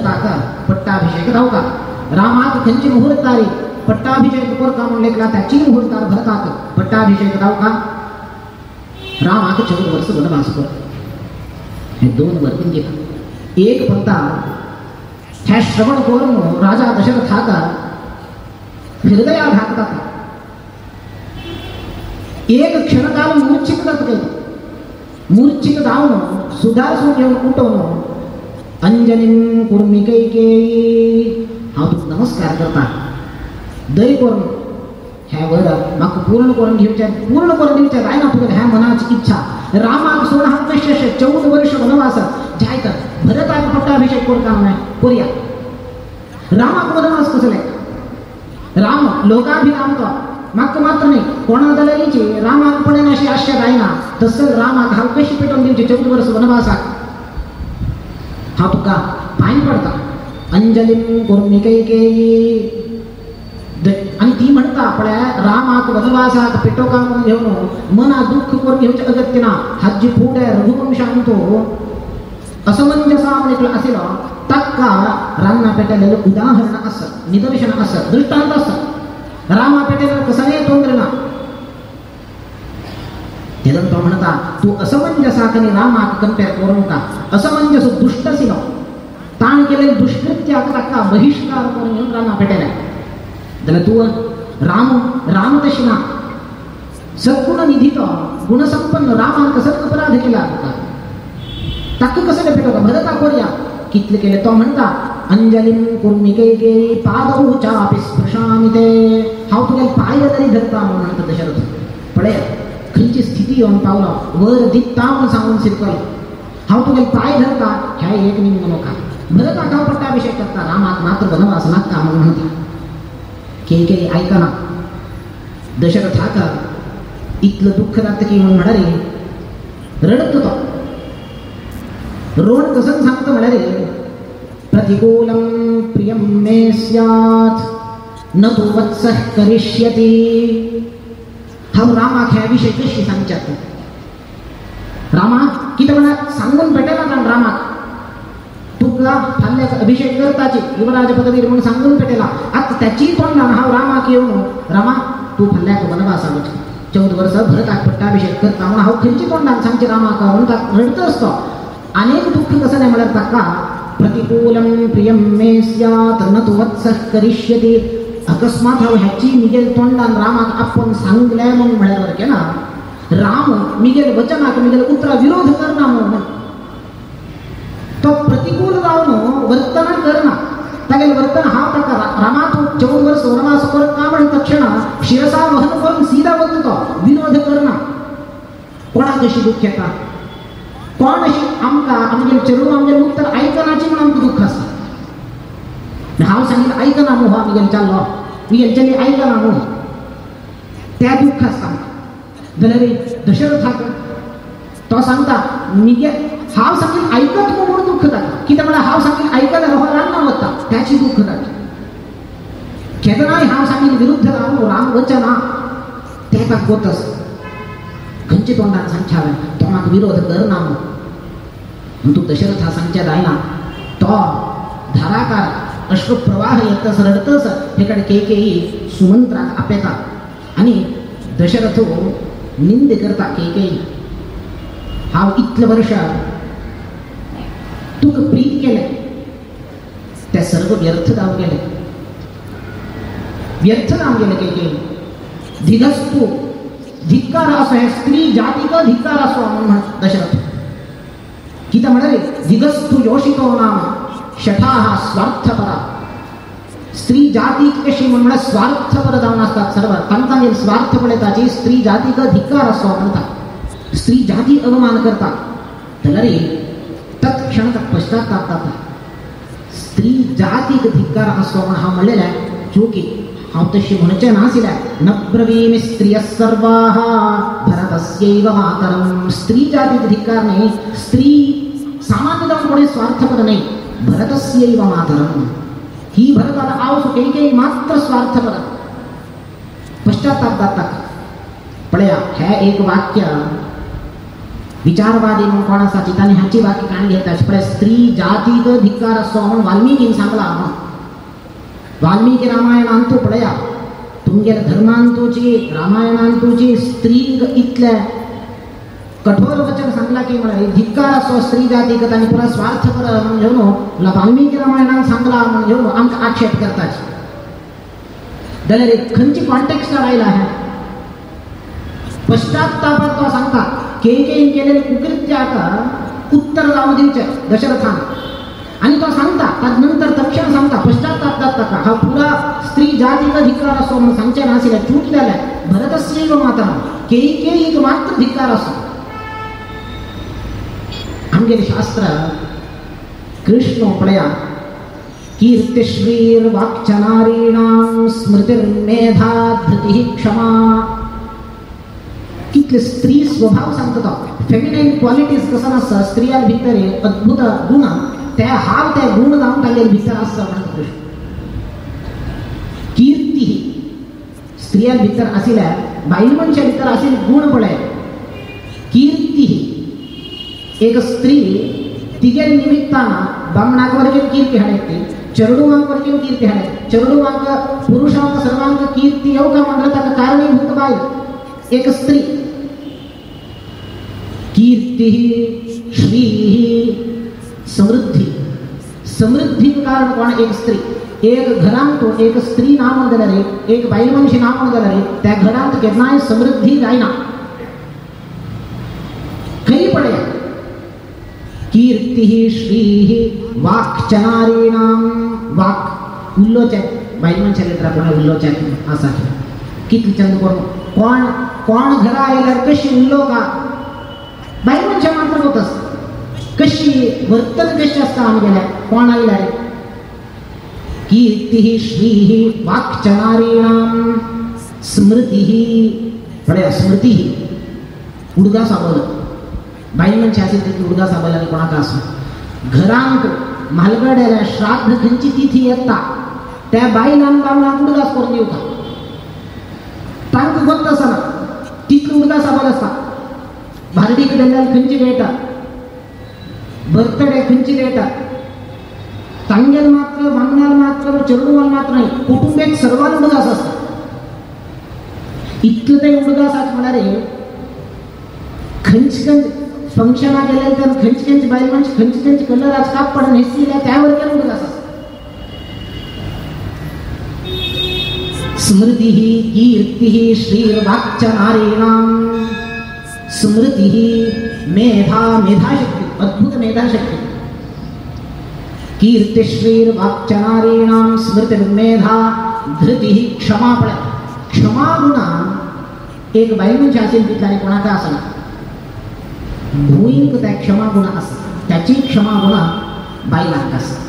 भरताक पट्टाभिषेक धावका रामाक खंची मुहूर्तारी पट्टाभिषेक कोरका म्हणलेकला त्याची मुहूर्तार भरताक पट्टाभिषेक धावका रामाक 14 वर्ष वनवास कर हे 2 वर्तीन घेता एक पंता ह्या श्रवण करून राजा दशरथाका हृदयाघात एक क्षणकाल मूर्छित जात मूर्छित जाऊन सुधारसून घेऊन उठवून अंजनीं कुर्मी कैकेयी हा तू नमस्कार करता दय करून ह्या वर म्हाका पूर्ण करून घेवचे जायना तुका ह्या मनाची इच्छा रामाक सोड हा कशे 14 वर्ष वनवास जायत भरताक पट्टाभिषेक करता नाही कोरिया रामाक वनवास कसले राम लोकाभिराम तो म्हाका मात्र नाही कोणा दलेची रामाक पडेन अशी आशा जायना तसं रामाक हांव कशी पेटोवन दिवची 14 वर्ष वनवासाक हा तुका पांय पडता अंजलीं कुर्मी कैकेयी आणि ती म्हणता पळ्या रामाक वनवासाक पेटोवका घेवन मना दुःख करून घेवचे अगत्य ना हाजी फुडे रघुवंशांतो असमंजसा म्हणले आसलो ताका रान्ना पेटलेलं उदाहरण असत निदर्शन असत दृष्टांत असत रामा पेटेला कसले तोंद्र ना तेदन तो म्हणता तू असमंजसाकनी रामाक कंपेअर करू नका असमंजस दुष्टसिनो ताण केलेले दुष्कृत्याक ताका बहिष्कार करून घेऊन रामा पेटेला जाल्यार तू राम तशी ना सद्गुण निधीत गुणसंपन्न रामान कसं अपराध केला ताका कसं पेटवता भरता कोरिया कितले केले तो म्हणता अंजलीं कुर्मी कैकेयी पादौ चापि स्पृशामि ते हांव तुगे पाय तरी धरता म्हणटा दशरथ पळय खंयची स्थिती येवन पावला वर दित्ता म्हूण सांगून शिरकलो हांव तुगे पाय धरता ह्या एक निम नका भरताक हांव पट्टाभिषेक करता रामाक मात्र वनवास नाका म्हणून म्हणता कैकेयी आयकना दशरथाक इतलं दुःख जाता की म्हणून म्हणाले रडत तो रोण कसं सांगतो म्हणाले प्रतिकूलं प्रियं मे स्यात् न तु वत्सः करिष्यति हांव रामाक ह्या विशय कशी सांगच्यात रामा कितें म्हणा सांगून पेटला कारण रामाक तुका फाल्याक अभिषेक करताची युवराज पदवीर म्हणून सांगून पेटला आता त्याची तोंडान हांव रामाक येवन रामा तू फाल्याक वनवासाक वच 14 वर्स भरताक पट्टाभिषेक करता म्हणून हांव खंयची तोंडान सांगचे रामाक म्हणून ताका रडत असतो अनेक दुःख कसं नाही म्हळ्यार ताका प्रतिकूलं प्रियं मे स्यात् न तु वत्सः करिष्यति अकस्मात हांव ह्याची मिगेल तोंडान रामाक आपण सांगले म्हणून म्हळ्यार वरके ना राम मिगेल वचनाक मिगेल उतरा विरोध करना म्हणून तो प्रतिकूल जावन वर्तना करना तागेल वर्तन हांव ताका रामा तू 14 वर्स वनवास कर का म्हण तक्षण शिरसा वहन करून सीधा वचतो तो विरोध करना कोणाक कशी दुःख येता कोण अशी आमकां आमगे चेडूं आमगे उत्तर आयकनाची म्हणून आमकां दुःख आसता हांव सांगितलें आयकना मुहो आमगेल चाल्लो तुगेल चली आयकना मुहो त्या दुःख आसता जाल्यार दशरथाक तो सांगता मिगे हांव सांगितलें आयकत म्हणून दुःख जाता कितें म्हळ्यार हांव सांगितलें आयकना हो रान्ना वता त्याची दुःख जाता केदनाय हांव सांगितलें विरुद्ध राम वचना तेका गोतस खंयचे तोंडान सांगचे हांवें तो म्हाका विरोध करना म्हणून तू दशरथा सांगचे जायना तो धाराकार अश्रुप्रवाह येतस रडतस हे कडे कैकेयी सुमंत्राक आपयता आनी दशरथ निंद करता कैकेयी हांव इतले वर्ष तुका प्रीत केलें तें सर्व व्यर्थ जावन गेलें व्यर्थ जावन गेलें कैकेयी धिगस्तू धिक्कार असो हे स्त्री जातीक धिक्कार असो म्हणून दशरथ कितें म्हणाले धिगस्तू योषितो नाम शठाः स्वार्थपरा स्त्री जातीक कशी म्हणल्यार स्वार्थपर जावन आसतात सर्व तांकां स्वार्थ पळयताची स्त्री जातीक धिक्कार असो म्हणटा स्त्री जाती अवमान करता जाल्यार तत्क्षण पश्चाताप जाता स्त्री जातीक धिक्कार असो म्हणून हांव म्हणलेलें चुकी हांव तशी म्हणचें नाशिल्लें न ब्रवीमि स्त्रियः सर्वाः भरतस्यैव मातरं स्त्री जातीक धिक्कार न्ही स्त्री सामान्य जावन कोणी स्वार्थपर न्ही भरतस्यैव मातरं ही भरताला आवसो कैकेयी मात्र स्वार्थपर पश्चाताप जाता पळया हे एक वाक्य विचारवादी म्हणून कोण आसा चितांनी हाची बाकी काणी घेता पण स्त्री जातीक धिक्कार असो म्हणून वाल्मिकीन सांगला. वाल्मिकी रामायणांतू पळया तुमगेर धर्मांतूची रामायणांतूची स्त्रीक इतले कठोर वचन सांगला की म्हळ्यार धिक्कार असो स्त्री जातीक तांणी पुरा स्वार्थ कर म्हणून घेवन वाल्मिकी रामायणान सांगला म्हणून घेवन आमकां आक्षेप करताचे जाल्यार एक खंयची कॉन्टेक्स्ट आयला हे पश्चात्तापात तो सांगता केकेन केलेले कुकृत्याक उत्तर जावं दिवचें दशरथान आणि तो सांगता त्यानंतर तक्षण सांगता पश्चात्ताप जाता हा पुरा स्त्री जातीक धिक्कार असो म्हणून सांगचें नाशिल्लें चूक जालें भरतस्यैव माता केकेयीक मात्र धिक्कार असो. आमगेलें शास्त्र कृष्ण पळया कीर्तिश्रीर वाक्चनारीणां स्मृतिर्मेधा धृतिः क्षमा कितले स्त्री स्वभाव सांगता तो फेमिनाईन क्वालिटीज कसं आसा स्त्रियां भितर अद्भुत गुण ते हाव ते गुण जावन तांगेर भितर आसता म्हणटा कृष्ण. कीर्ती स्त्रियां भितर आशिल्ल्या बायल मनशा भितर आशिल्ले गुण पळय कीर्ती एक स्त्री तिगे निमित्तान बामणाक वरवीं कीर्ती हाडयता चेडूवांक वरवीं कीर्ती हाडयता चेडूवांक पुरुषांक सर्वांक कीर्ती येवका म्हणटा ताका कारणीभूत बायल एक स्त्री. कीर्ती श्री समृद्धी समृद्धीक कारण कोण एक स्त्री. एक घरांत तो एक स्त्री ना म्हण जाल्यार एक बायल मनशी ना म्हण जाल्यार त्या घरांत केन्नाय समृद्धी जायना. खंय पळया कीर्ती श्री वाक्चनारीणां वाक उल्लोचन बायल मनशा भितर कोण उल्लोचन आसा कितले चंद कोण कोण घरा आयल्यार कशी उल्लोका बायल मनशा मात्र होत आसता कशी वर्तन कशी आसता आमगेल्या कोण आयल्यार कीर्ती श्री वाक्चनारीणां स्मृती पळया स्मृती उडगा साबल बायल मनशा आसा ती उडगा साबल आनी कोणाक आसूं घरांक म्हालगड्याल्या श्राद्ध खंयची तिथी येता त्या बायलांक बामणाक उडगास करून दिवता तांकां गोत आसना तितलो उडगा साबल आसता. भारडीक गेल्यार खंयची मेळटा बर्थडे खंयची मेळटा तांगेर मात्र बामणार मात्र चेडूवाल मात्र न्हय कुटुंबेक सर्वान उडगास आसता. इतले ते उडगास आसा म्हळ्यार खंयचे फंक्शनाक गेले तर खंयची बायल मनशी खंयची कलराच कापड न्हेसिल्ल्या त्या वरकेर उडगास आसता. स्मृती कीर्ती श्रीर्वाक्चनारीणां स्मृती मेधा मेधाशक्ती अद्भुत मेधाशक्ती. कीर्तिश्रीर्वाक्चनारीणां स्मृतिर्मेधा धृतिः क्षमा पळय क्षमा गुणा एक बायल मनशी आसेल तितल्यानी कोणाक आसना भुंयक त्या क्षमा गुण आसता त्याची क्षमा गुणा बायलांक आसता.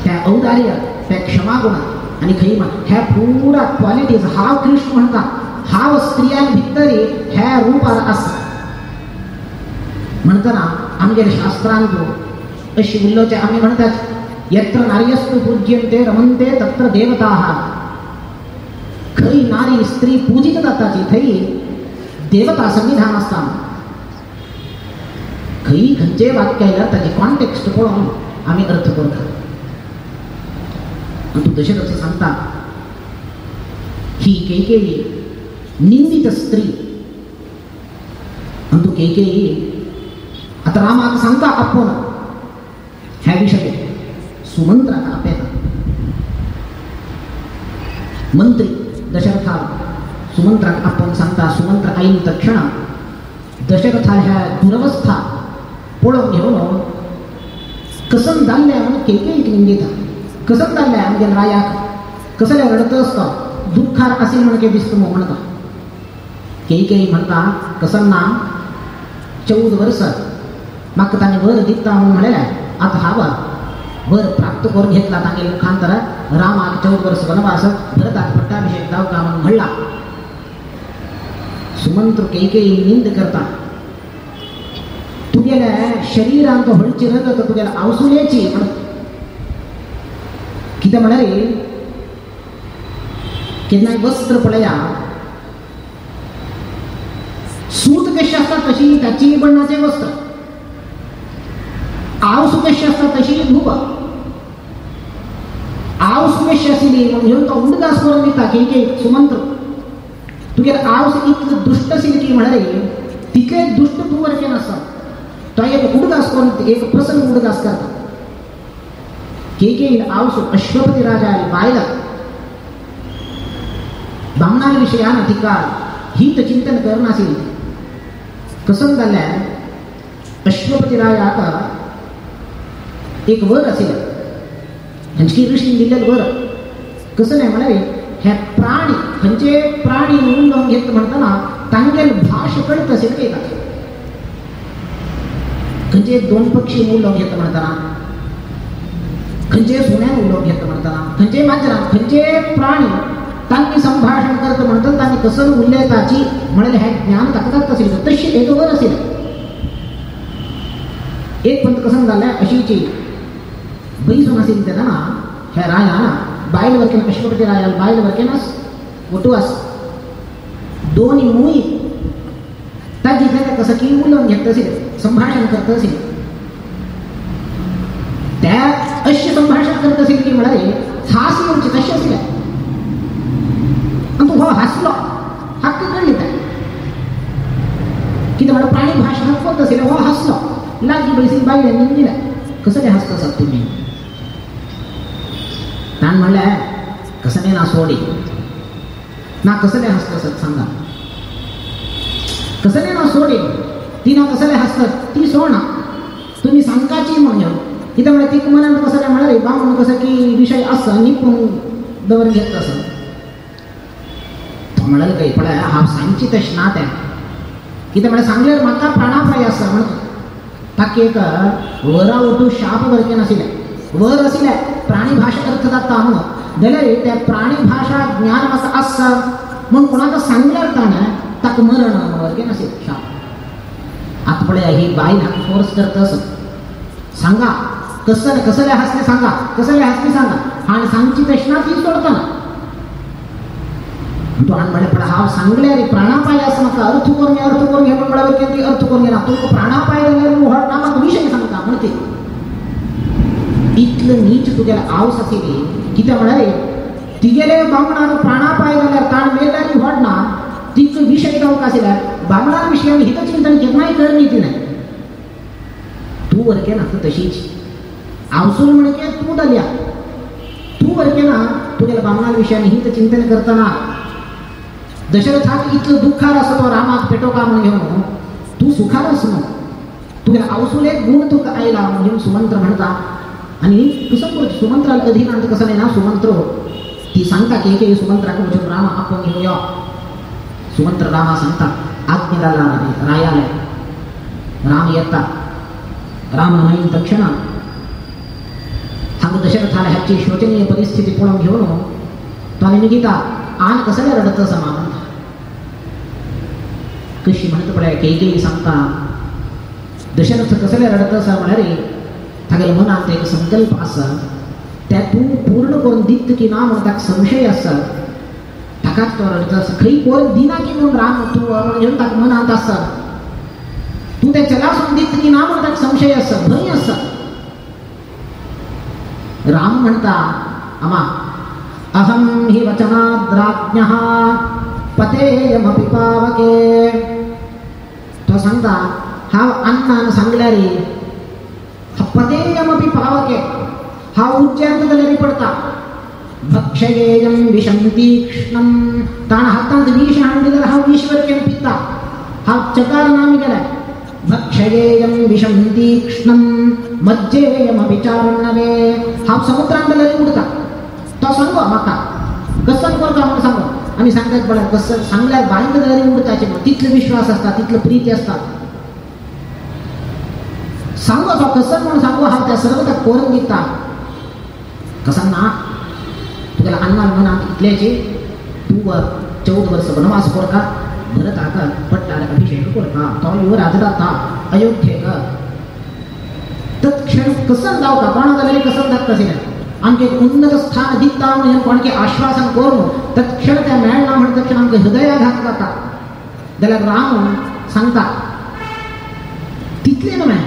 त्या औदार्य त्या क्षमा गुणा आणि खंय ह्या पुरा क्वालिटीज हांव कृष्ण म्हणटा हांव स्त्रियां भितर ह्या रुपार आसा म्हणटना आमगेर शास्त्रांत अशी उल्लोचन आमी म्हणटात यत्र नार्यस्तु पूज्यन्ते रमन्ते तत्र देवताः. खंय नारी स्त्री पूजित जाताची थंय देवता संविधान आसता. खंय खंयचेय वाक्य आयल्यार ताची कॉन्टेक्स्ट पळोवन आमी अर्थ करता. तू दशरथ सांगता ही कैकेयी निंदित स्त्री तू कैकेयी आता रामाक सांगता आपण ह्या विषय सुमंत्राक आपयता. मंत्री दशरथा सुमंत्राक आपण सांगता सुमंत्र आईन तक्षण दशरथा ह्या दुरवस्था पळोवन घेवन कसन जाल्लें म्हणून कैकेयीक निंदिता. कसन जाल्लें आमगे रायाक कसले रडत आसता दुख्खार आसील म्हणके दिसता म्हणटा. कैकेयी म्हणटा कसन ना 14 वर्सां म्हाका ताणें वर दिता म्हणून म्हणलें आतां हांव वर प्राप्त करून घेतला तांगे मुखांतर रामाक 14 वर्स वनवास भरताक पट्टाभिषेक जावका म्हणून म्हणला. सुमंत्र कैकेयी निंद करता तुगेल्या शरिरांत हळची रगत तुगेल्या आवसुलेची म्हण कितें म्हळ्यार केन्नाय वस्त्र पळया सूत कशी असतात तशी त्याची बಣ್ಣाचे वस्त्र, आवसू कशी असतात तशी भूप, आवसू कशी असली म्हणून तो उडदास करून दिता की सुमंत्र तुगे आवस इतकं दुष्ट असेल की म्हणाले तिकडे दुष्ट तू वरचे नसतात तो एक उडदास करून एक प्रसंग उडदास करतात की आवसू अश्वपती राजा बायला बामणाविषयानं तिका हित चिंतन करणं असेल कसं झालंय अश्वपती राजा आता एक वर असेल हंचकी ऋषी दिलेलं वर कसं नाही म्हणाले ह्या प्राणी म्हणजे प्राणी म्हणून लावून घेत म्हणताना तांगेल भाष कळत असेल का म्हणजे दोन पक्षी मूल लावून घेत म्हणताना खंजे सोन्या उलोक घेत म्हणताना खंजे मांजरा खंजे प्राणी त्यांनी संभाषण करत म्हणतात त्यांनी कसं उल्लेखाची म्हणाले हे ज्ञान दाखवतात असेल तशी एकोवर असेल एक पंत कसं झालंय अशीची बैसून असेल त्याला ना ह्या रायाना बायल वरकेन अश्वपती रायाला बायल वरकेनस वटुवास दोन्ही मुई त्या जिथे कसं की उलवून घेत असेल संभाषण करत असेल त्या अशी संभाषण करत असेल की म्हणाले हास्य म्हणजे कशी असेल आणि तो हसलो हक्क कळली काय की तुम्हाला प्राणी भाषण होत असेल हसलो लागी बैसी बाई निघला कसं काय हसत असत तुम्ही ताण म्हणल्या कसं नाही ना सोडी ना कसं काय हसत असत सांगा कसं नाही ना सोडी ती ना कसं काय हसतात ती सोडा तुम्ही सांगाची म्हणून इथं म्हणजे ती म्हणाल कसं काय म्हणाले बा म्हणून कसं की विषय असं निपुण दवर घेत असं तो म्हणाल काही पण हा सांगची तशी नात आहे इथं मला सांगल्यावर माका प्राणापाय असं म्हणतो ताकी एक वरा उठू शाप वरके नसेल वर असेल प्राणी भाषा अर्थ जाता म्हणून जाल्यार त्या प्राणी भाषा ज्ञान असं असं म्हणून कोणाचा सांगल्यार ताणं ताक मरण वरके नसेल शाप आतपडे ही बाई हा फोर्स करत असत सांगा कसं कसं हसले सांगा कसं हसले सांगा आणि सांगची तशना ती सोडताना तो म्हणे पण हा सांगले रे प्राणापाय असं नका अर्थ करून घे पण की अर्थ करून घे ना तो प्राणापाय नामात विषय सांगता म्हणते इतलं नीच तुझ्याला आवस असेल की त्या म्हणाले तिगेले बामणार प्राणापाय झाल्यावर ताण मेल्याने वाढणार तिचं विषय जाऊ का असेल बामणार विषयाने हित चिंतन घेत नाही करणी ती नाही तू वरके ना तशीच आवसून म्हणके तू दल्या तू वरके ना तुझ्या बामणार विषयाने हित चिंतन करताना दशरथात इतकं दुःखार असतो रामात पेटो का म्हणून घेऊन तू सुखार असं तुझ्या आवसून एक गुण तू आईला म्हणून सुमंत्र म्हणता आणि कसं सुमंत्राला कधी ना कसं नाही ना सुमंत्र ती सांगता की सुमंत्राकडून राम आपण घेऊया सुमंत्र रामा सांगता आज्ञेला रायाला राम येतात राम नाही तक्षणा हा दशरथाला ह्याची शोचनीय परिस्थिती पुढे घेऊन तो निघिता आण कसं रडत समा म्हणता कशी म्हणत पडाय काही सांगता दशरथ कसं रडत असा म्हणारे थागेल मनात एक संकल्प असा त्या तू पूर्ण करून दित की ना म्हणता संशय असा टाकात तो रडत असं खरी कोण दिना की म्हणून राम तू घेऊन टाक मनात असा तू त्या चला संदित की ना म्हणता संशय असं भय असं राम म्हणता आमा अहम हि वचनाद्राज्ञः पतेयमपि पावके तो सांगता हा अण्णानं सांगल्या रे हा पतेयमपि पावके हा उच्चांत झालेली पडता भक्षयेयम विषम तीक्ष्णम ताण हातात विष आणलेला हा विश्वर केम पिता हा चकार नामी गेलाय भक्षयेयम विषम तीक्ष्णम मज्जेयमपि चारणवे हा समुद्रांत झालेली उडता तो सांगू माका कसं करता म्हणून सांगू आम्ही सांगतात बघा कसं सांगल्या बांध जरी उडताचे तिथलं विश्वास असतात तिथलं प्रीती असतात सांगू तो कसं म्हणून सांगू हा त्या सर्व त्या कोरण दिसता कसं ना तुला अन्ना मनात इथल्याचे तू 14 वर्ष वनवास करता भरत आका पट्टाला अभिषेक करता तो युव राजदाता अयोध्ये का तत्क्षण कसं जाऊ का कोणा झालेले कसं जात कसे आमचे उन्नत स्थान दिता म्हणून कोणके आश्वासन करून तत्क्षण त्या मेळना म्हणत तक्षण आमचे हृदयाघात जाता त्याला राम सांगता तिथले न्हय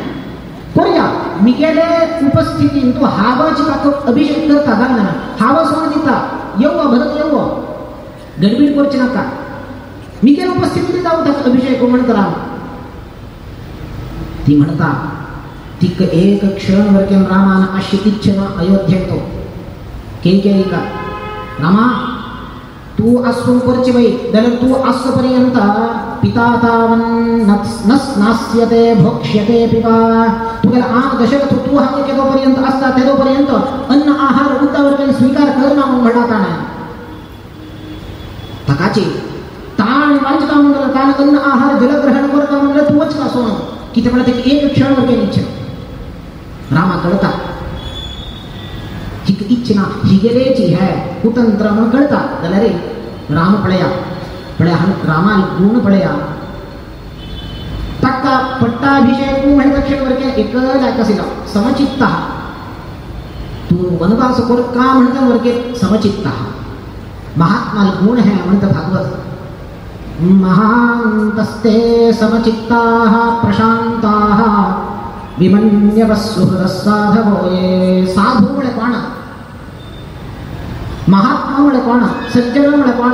कोरया मिगेले उपस्थितीन तो हावाची ताका अभिषेक करता जाणा हावा सोन दिता येव भरत येव गडबीड करची नाका मिगेले उपस्थितीन जाऊ ताका अभिषेक म्हणता ती म्हणता तिक एक क्षण वरकेन रामान आशितिच्छन अयोध्येतो केकेई का रामा तू असू करची बाई दल तू असपर्यंत पिता तावन नस्नास्यते भोक्ष्यते पिता तुला आग दशरथ तू हा केदोपर्यंत असता तेदोपर्यंत अन्न आहार उद्दावर स्वीकार करणं म्हणता नाही तकाची ताण वांचता म्हणलं ताण अन्न आहार जलग्रहण करता म्हणलं तूच का सोन किती म्हणत एक क्षणवर केली इच्छा रामा कळता हिक इच्छना हिगेलेची है कुतंत्र मन कळता दला रे राम पळया पळया रामा गुण पळया तक्का पट्टाभिषेक म्हणत क्षणवर के एक लाकसिला समचित्ता तू वनवास कर का म्हणता वरके समचित्ता महात्मा गुण है म्हणत भागवत महांतस्ते समचित्ताः प्रशांताः विमन्यवस्सुहृदः साधवो ये साधू म्हणे कोण महात्मा म्हणे कोण सज्जन म्हणे कोण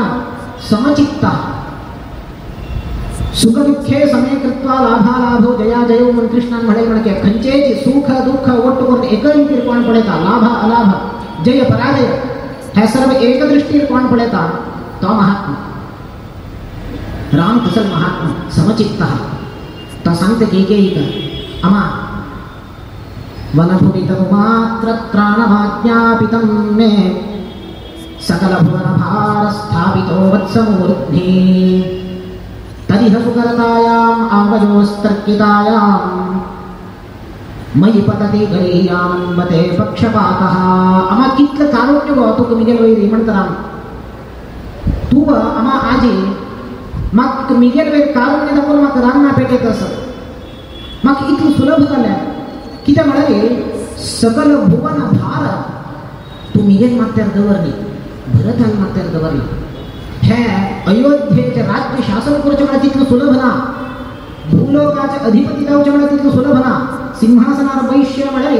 समचित्ता सुख दुःखे समे कृत्वा लाभालाभो जया जयो मन कृष्णान म्हणे म्हणके खंचेची सुख दुःख ओट्टु करून एक रीतीर कोण पडेता लाभ अलाभ जय पराजय हे सर्व एक दृष्टीर कोण पडेता तो महात्मा राम तसल महात्मा समचित्ता तो सांगते केकेई का अमा वनभुवितमात्र त्राणमाज्ञापितं मे सकलभुवनभार स्थापितो वत्समूर्ध्नि तदिह सुकरतायाम् आवयोस्तर्कितायाम् मयि पतति गरीयान्वते पक्षपातः अमा कितलं कारुण्य गो तुका मिगेल वैरी म्हणता तू अमा आजी म्हाका मिगेल वैर कारुण्य दाखोवन म्हाका रान्ना पेटयत आसा म्हाका इतलें सुलभ जालें कित्याक म्हळ्यार सकल भुवन भार तू मिगेल माथ्यार दवरली भरतान माथ्यार दवरला हे अयोध्येचे राज्य शासन करचें म्हळ्यार तितलें सुलभ ना भूलोकाचे अधिपती जावचे म्हळ्यार तितलें सुलभ ना सिंहासनार बैश्य म्हळ्यार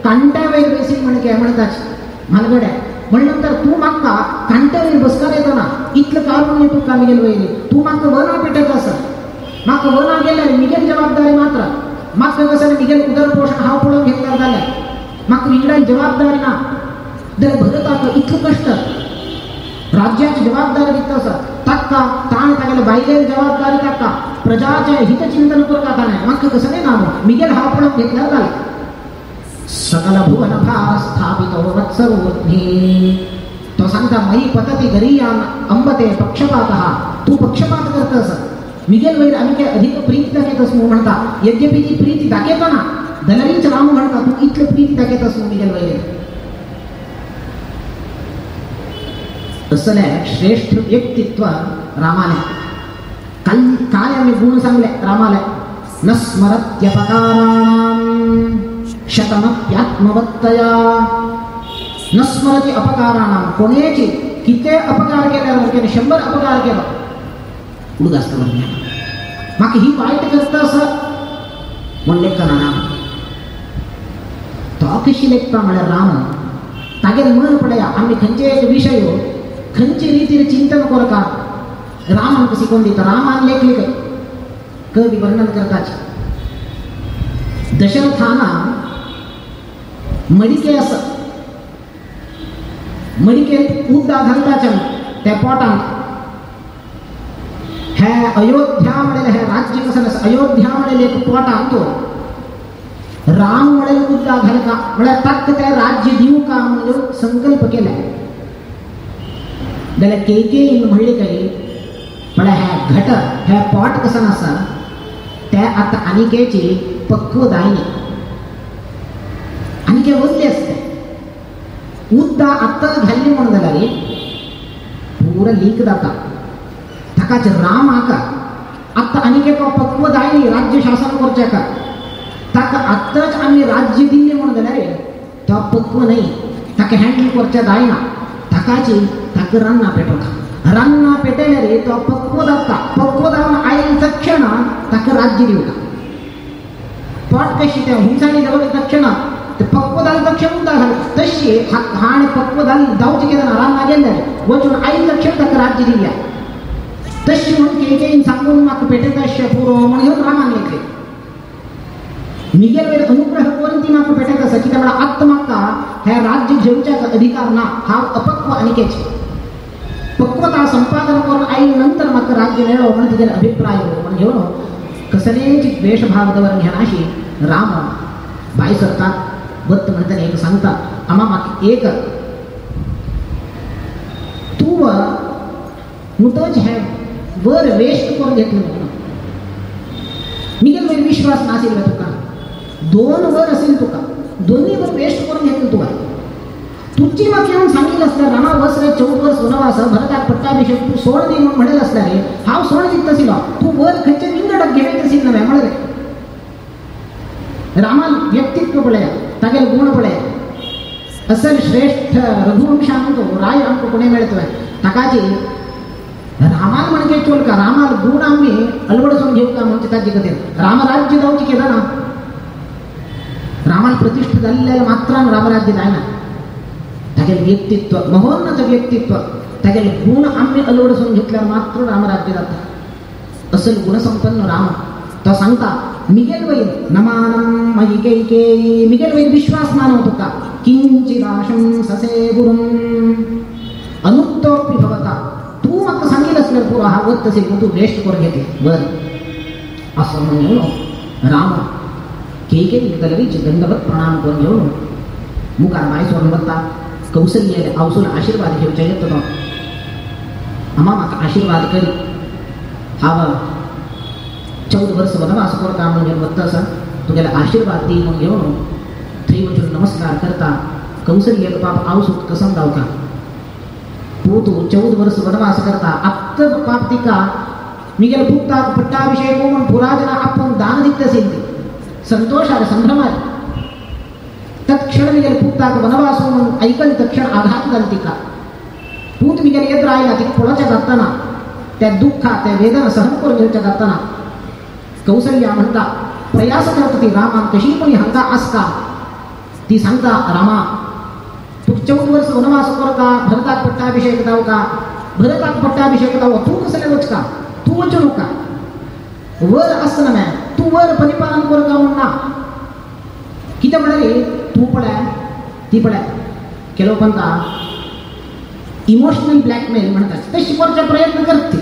कांट्या वयर बसीन म्हणके म्हणटाच म्हालगड्या म्हणल्यार तू म्हाका कांट्या वयर बसकार येतना इतलें कारुण्य तुका मिगेल वयली तू म्हाका वना पेटयत आसा म्हाका वना गेल्यार मिगेल जबाबदारी मात्र म्हाका कसं मिगेल उदरपोषण हांव पळोवन घेतल्यार जालें म्हाका विंगडान जबाबदारी ना जाल्यार भरताक इतलो कश्ट राज्याची जबाबदारी दिता आसा ताका ताण तागेले बायलेर जबाबदारी ताका प्रजाचें हितचिंतन करता ताणें म्हाका कसं नाही ना मिगेल हांव पळोवन घेतल्यार जालें सकल भुवन भार स्थापितो वत्सरूर्ध्नि तो सांगता मयि पतति गरीयान् अंबते पक्षपातः तू पक्षपात करतस मिगेल वैर आम्ही काय अधिक प्रीती दाखयतस म्हणता यद्यपि ती प्रीती दाखयता ना दलरीच राम म्हणता तू इतले प्रीती दाखयतस मिगेल वैर असले श्रेष्ठ व्यक्तित्व रामाने काय आम्ही गुण सांगले रामाले न स्मरत्यपकाराणां शतमप्यात्मवत्तया न स्मरति अपकाराणां कोणेची किती अपकार केल्यावर 100 अपकार केला उडगास्त म्हणल्या म्हाका ही वाईट करता आसा म्हणले कळना तो कशी लेखता म्हळ्यार राम तागेर मन पडया आमी खंयचे एक विशय खंयचे रितीर चिंतन करता राम आमकां शिकोवन दिता रामान लेखली कवी वर्णन करताचे दशरथाना मडिके आसा मडिकेत उद्दा घालताचे त्या पोटांत हे अयोध्या म्हणले हे राज्य कसं नसतं अयोध्या म्हणले एक पोटांत तो राम म्हणले उद्दा घालता म्हळ्यार ताका ते राज्य दिवू का म्हणून संकल्प केला जाल्यार केकेईन म्हणले काय म्हळ्यार हे घट हे पोट कसं आसा ते आतां आनिकेची पक्व दायनी आनिके वसले असते उद्दा आत्ताच घाल्ली म्हणून जाल्यार पुरो लीक जाता ताकाच राम आका आत्ता आनीक एक पक्व दायनी राज्य शासन करचें का ताका आत्ताच आमी राज्य दिल्ली म्हणून जाल्यार तो पक्व न्हय ताका हँडल करचें जायना ताकाची ताका रान्ना पेटोवता रान्ना पेटयले रे तो पक्व जावन आईल तक्षण ताका राज्य दिवता पोट कशी त्या हुंसाणी जावन तक्षण ते पक्व जावन तक्षण उदा घाल तशी हाण पक्व जावचे केदार रान्ना गेले वचून आईल तक्षण ताका राज्य दिल्या तशी म्हणून केकेन सांगून म्हाका पेटयता पुरो म्हणून रामान येतले मिगेल वेळ अनुग्रह करून ती म्हाका पेटयत आसा कित्याक म्हळ्यार आत्ता म्हाका हे राज्य घेवच्याचो अधिकार ना हांव अपक्व आनिकेचे पक्वता संपादन करून आईल नंतर म्हाका राज्य मेळ्ळो म्हणून तिचेर अभिप्राय म्हणून घेवन कसलेची द्वेषभाव दवरून घेनाशी राम भाई सरतात बत्त म्हणटना एक सांगता आमा म्हाका एक तूं मुतच हे वर वेस्ट करून घेतलो म्हणून मिगेल वेळ विश्वास नाशिल्लो तुका 2 वर असेल तुका दोन्ही वर वेस्ट करून घेतलो तुका तुझी म्हाका येवन सांगिल्लें आसल्यार रामा वच रे 14 वर्स वनवास भरताक पट्टाभिषेक तूं सोड दी म्हणून म्हणलें आसल्यार रे हांव सोड दित आशिल्लो तूं वर खंयचे विंगडक घेवयत आशिल्लो न्हय म्हळें रे रामान व्यक्तित्व पळया तागेले गुण पळया असल श्रेष्ठ रघुवंश आमचो राय आमकां कोणें मेळतोय ताकाची रामान म्हणजे चोल का रामाल गुण आम्ही अलवडसून घेऊ का म्हणजे ताजी कथेन रामराज्य जावची केदां ना रामान प्रतिष्ठा जाल्ल्या मात्रान रामराज्य जायना तागेलें व्यक्तित्व महोन्नत व्यक्तित्व तागेले गुण आम्ही अलवडसून घेतल्यार मात्र रामराज्य जाता असल गुणसंपन्न राम तो सांगता मिगेल वैर नमानं मयि कैकेयी मिगेल वैर विश्वास मानव तुका किंचिदाशं ससे गुरुं अनुक्तोऽपि भवता तू म्हाका सांगिल्लें आसल्यार पुरो हांव वत तशें तूं वेस्ट करून घेतली बरें असो म्हणून घेवन राम केकेन दलवीचे दंडवत प्रणाम करून घेवन मुखार मायसोर वता कौसल्य आवसून आशीर्वाद घेवचे येता तो अमा म्हाका आशीर्वाद करी हांव 14 वर्स वनवास करता म्हणून वता आसा तुगेले आशीर्वाद दी म्हणून घेवन थंय वचून नमस्कार करता कौसल्य बाप आवसूत कसम जावका तू 14 वर्स वनवास करता आत्त बाप तिका मिगेल पुत्ताक पट्टाभिषेक म्हणून पुराजना आपण दान दित असेल ती संतोषार संभ्रमार तत्क्षण मिगेल पुत्ताक वनवास म्हणून ऐकल तत्क्षण आघात जाल तिका पूत मिगेल येत राहिला ती पळोवच्या जाताना त्या दुःखा त्या वेदना सहन करून घेवच्या जाताना कौसल्या म्हणता प्रयास करता ती रामान कशी पण हांगा आसता ती सांगता रामा तू 14 वर्स वनवास करता भरताक पट्टाभिषेक जावका भरताक पट्टाभिषेक जावं तू कसले वचका तू वचू नका वर आसना मॅ तू वर परिपालन करता म्हणना कितें म्हळ्यार तू पळय ती पळय केलो म्हणटा इमोशनल ब्लॅकमेल म्हणटात तशी करचे प्रयत्न करते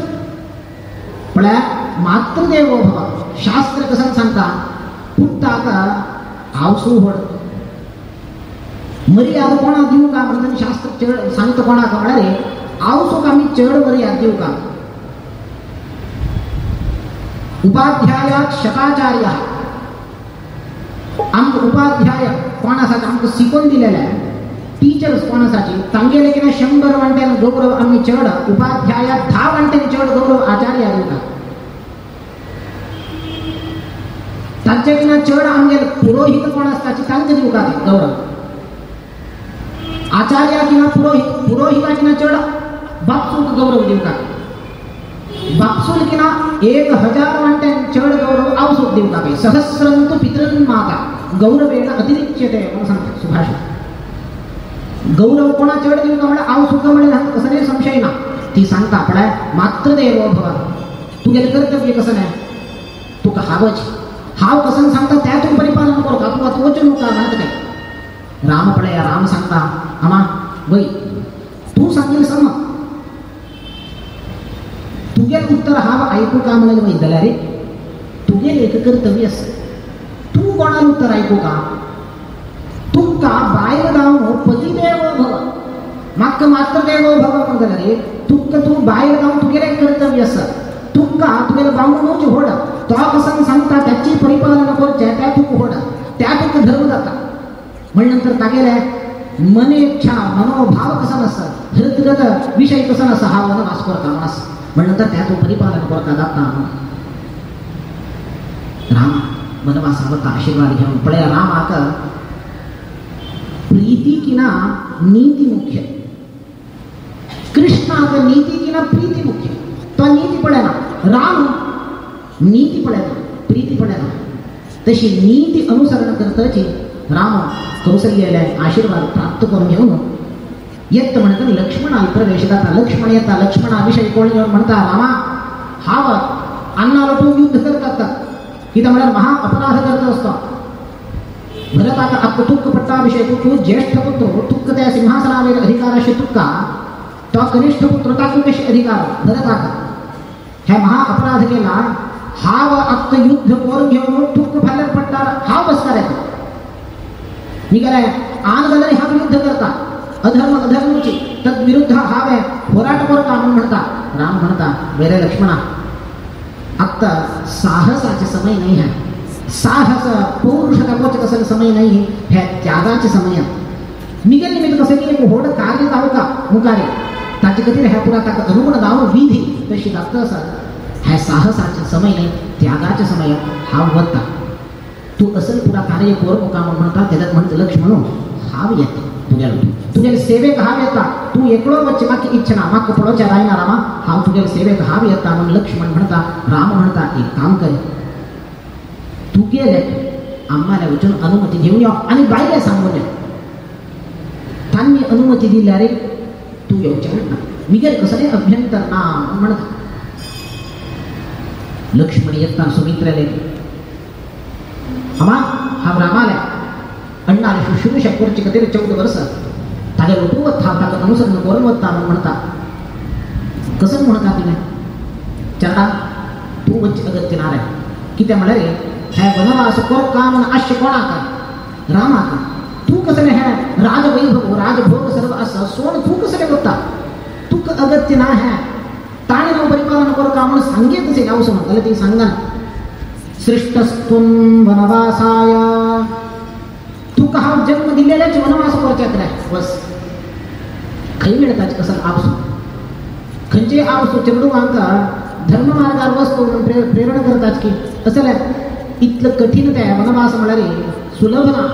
पळय मातृदेवो भव शास्त्र कसं सांगता पुत्ताक आवसू व्हड मर्यादा कोणाक दिवं का म्हणटा शास्त्र चड सांगता कोणाक म्हळ्यार आवसूक आमी चड मर्यादा दिवं का उपाध्यायाक शताचार्य आमकां उपाध्याय कोण आसा आमकां शिकून दिलेले टीचर्स कोण आसाची तांगेले कितें 100 वांट्यान गौरव आमी चड उपाध्यायाक 10 वांट्यान चड गौरव आचार्य दिवता तांचे कितें चड आमगेले पुरोहित कोण आसता तांकां दिवं का गौरव आचार्य किंवा पुरोहिता किंवा चढ बापसूक गौरव दिवका बापसूल किंवा 1000 वांट्यान चढ गौरव आवसूक दिवका काही सहस्रंतु पितृन् माता गौरवेण अतिरिच्यते म्हणून सांगतात सुभाष गौरव कोणा चढ दिवका म्हणजे आवसूक म्हणजे कसले संशय ना ती सांगता पळय मातृदेवो भव तुगेलें कर्तव्य कसं नाही तुका हावच हाव कसं सांगता त्या तू परिपालन करता तू आता वचून नका म्हणत काय राम पळया राम सांगता आमा वय तू सांगेल सम तुगेल उत्तर हांव आयकू का म्हणून वय जाल्यार रे तुगेल एक कर्तव्य आसा तू कोणाल उत्तर आयकू का तुका बायल जावन पतिदेवो भव म्हाका मातृदेवो भव म्हणून जाल्यार रे तुका तू बायल जावन तुगेलें एक कर्तव्य आसा तुका तुगेले बांगूच व्हड तो कसं सांगता त्याची परिपालन करचें त्या तुका व्हड त्या तुका धर्म जाता म्हणल्यानंतर तागेले मनेच्छा मनोभाव कसा नसता हृदगत विषय कसा नसता हा वनवास करता म्हणस म्हणल्यानंतर त्या तो परिपालन करता जाता राम वनवासावरता आशीर्वाद घेऊन पळया रामाक प्रीती किना नीती मुख्य कृष्णाक नीती की ना प्रीती मुख्य तो नीती पडेना राम नीती पडेना प्रीती पडेना तशी नीती अनुसरण करताची राम कौसल्याला आशीर्वाद प्राप्त करून घेऊन येत म्हणतात लक्ष्मणाला प्रवेश दाता लक्ष्मण येता लक्ष्मणाविषयी कोण येऊन म्हणता रामा हाव अन्नाला तो युद्ध करतात की त्यामुळे महा अपराध करत असतो भरताचा अक्क तुक्क पट्टाभिषय तू ज्येष्ठ पुत्र तुक्क त्या सिंहासनावर अधिकाराशी तुक्का तो कनिष्ठ पुत्र ताकू कशी अधिकार भरताचा ह्या महा अपराध केला हाव अक्क युद्ध करून घेऊन तुक्क फाल्यात पट्टा हाव बस करायचा निघालाय आन गलरी हा युद्ध करता अधर्म अधर्मची तद्विरुद्ध हावे होराट करता म्हणून म्हणता राम म्हणता वेरे लक्ष्मणा आता साहसाचे समय नाही आहे साहस पौरुष दाखवायचे कसं समय नाही है त्यागाचे समय निघेल निमित्त कसं की एक होड कार्य दाव का मुकारे त्याची कधी ह्या पुरा ताक अनुगुण दाव विधी तशी दाखत असत ह्या साहसाचे समय नाही त्यागाचे समय हा होता तू असल पुरा कार्य कोर मुकाम म्हणता त्याच्यात म्हणतं लक्ष्मण हाव येतो तुझ्या सेवेक हाव येता तू एकलो वच्चे माकी इच्छा ना माक पडोच्या रायना रामा हाव तुझ्या सेवेक हाव येता म्हणून लक्ष्मण म्हणता राम म्हणता एक काम करे तू गेले आम्हाला वचन अनुमती घेऊन या आणि बायला सांगून त्यांनी अनुमती दिल्या रे तू येऊच्या म्हणता मी गेले कसं रे अभ्यंतर ना म्हणता लक्ष्मण येता सुमित्राले आम्हा हा रामाला अण्णाला शुश्रूषा करची कधी 14 वर्ष ताज्या लोटवत थांबता का अनुसरण करून म्हणता कसं म्हणता तिने चरडा तू वच्चे अगत्य नाराय की त्या म्हणाले ह्या वनवास कोर काम आश्य कोणा का रामा का तू कसं ह्या राजवैभव राजभोग सर्व असं सोन तू कसं होता तू अगत्य ना है ताणे नाव परिपालन कोर काम सांगेत असे नाव समज त्याला ती सांगा सृष्टस्तुम वनवासाय तू कहा जन्म दिलेल्याच वनवास करच्यात रे बस काही मिळतात कसं आपसू खंचे आपसू चेडू आमका धर्म मार्गावर वस्तू प्रेरणा करतात की असं इतलं कठीण त्या वनवास म्हणाले सुलभ ना